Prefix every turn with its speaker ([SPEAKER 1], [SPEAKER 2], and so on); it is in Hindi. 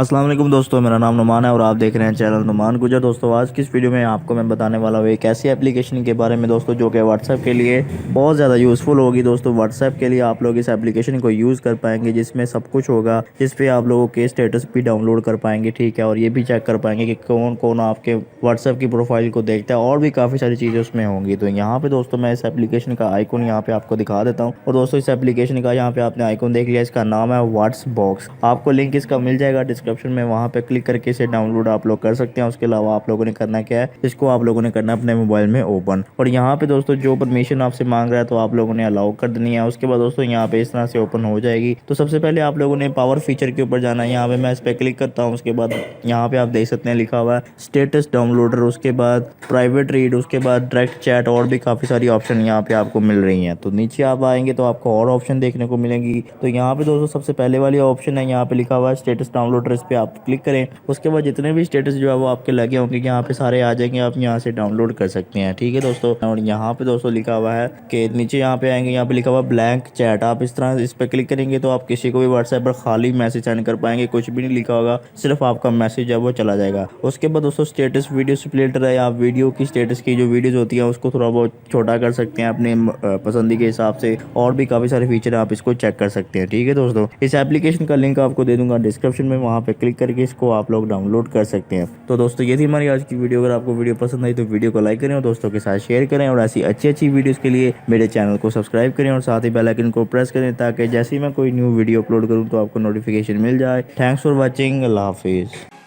[SPEAKER 1] अस्सलाम वालेकुम दोस्तों, मेरा नाम नुमान है और आप देख रहे हैं चैनल नुमान गुजर। दोस्तों आज की इस वीडियो में आपको मैं बताने वाला हूँ एक ऐसी एप्लीकेशन के बारे में दोस्तों जो कि व्हाट्सएप के लिए बहुत ज़्यादा यूज़फुल होगी। दोस्तों व्हाट्सएप के लिए आप लोग इस एप्लीकेशन को यूज़ कर पाएंगे जिसमें सब कुछ होगा, जिस पे आप लोगों के स्टेटस भी डाउनलोड कर पाएंगे, ठीक है, और ये भी चेक कर पाएंगे कि कौन कौन आपके व्हाट्सएप की प्रोफाइल को देखता है और भी काफ़ी सारी चीज़ें उसमें होंगी। तो यहाँ पे दोस्तों मैं इस एप्लीकेशन का आइकन यहाँ पे आपको दिखा देता हूँ। और दोस्तों इस एप्लीकेशन का यहाँ पे आपने आइकन देख लिया, इसका नाम है व्हाट्स बॉक्स। आपको लिंक इसका मिल जाएगा डिस्क्रिप्शन में, वहाँ पे क्लिक करके इसे डाउनलोड आप लोग कर सकते हैं। उसके अलावा आप लोगों ने करना क्या है, इसको आप लोगों ने करना है अपने मोबाइल में ओपन, और यहाँ पे दोस्तों जो परमिशन आपसे मांग रहा है तो आप लोगों ने अलाउ कर देनी है। उसके बाद दोस्तों यहाँ पे इस तरह से ओपन हो जाएगी। तो सबसे पहले आप लोगों ने पावर फीचर के ऊपर जाना है। यहाँ पे मैं इस पर क्लिक करता हूँ। उसके बाद यहाँ पे आप देख सकते हैं लिखा हुआ है स्टेटस डाउनलोडर, उसके बाद प्राइवेट रीड, उसके बाद डायरेक्ट चैट और भी काफ़ी सारी ऑप्शन यहाँ पे आपको मिल रही हैं। तो नीचे आप आएंगे तो आपको और ऑप्शन देखने को मिलेंगी। तो यहाँ पे दोस्तों सबसे पहले वाली ऑप्शन है, यहाँ पे लिखा हुआ है स्टेटस डाउनलोडर, इस पर आप क्लिक करें। उसके बाद जितने भी स्टेटस जो है वो आपके लगे होंगे यहाँ पे सारे आ जाएंगे, आप यहाँ से डाउनलोड कर सकते हैं, ठीक है दोस्तों। और यहाँ पे दोस्तों लिखा हुआ है कि नीचे यहाँ पे आएंगे, यहाँ पे लिखा हुआ ब्लैंक चैट, आप इस तरह इस पर क्लिक करेंगे तो आप किसी को भी व्हाट्सएप पर खाली मैसेज सेंड कर पाएंगे, कुछ भी नहीं लिखा होगा, सिर्फ आपका मैसेज है वो चला जाएगा। उसके बाद दोस्तों स्टेटस वीडियो स्प्लिटर है, आप वीडियो की स्टेटस की जो वीडियोज होती है उसको थोड़ा बहुत छोटा कर सकते हैं अपने पसंदी के हिसाब से, और भी काफ़ी सारे फीचर आप इसको चेक कर सकते हैं, ठीक है दोस्तों। इस एप्लीकेशन का लिंक आपको दे दूंगा डिस्क्रिप्शन में, वहाँ पे क्लिक करके इसको आप लोग डाउनलोड कर सकते हैं। तो दोस्तों ये थी हमारी आज की वीडियो। अगर आपको वीडियो पसंद आई तो वीडियो को लाइक करें और दोस्तों के साथ शेयर करें, और ऐसी अच्छी अच्छी वीडियोस के लिए मेरे चैनल को सब्सक्राइब करें और साथ ही बेल आइकन को प्रेस करें ताकि जैसे ही मैं कोई न्यू वीडियो अपलोड करूं तो आपको नोटिफिकेशन मिल जाए। थैंक्स फॉर वॉचिंग, अल्लाह हाफिज़।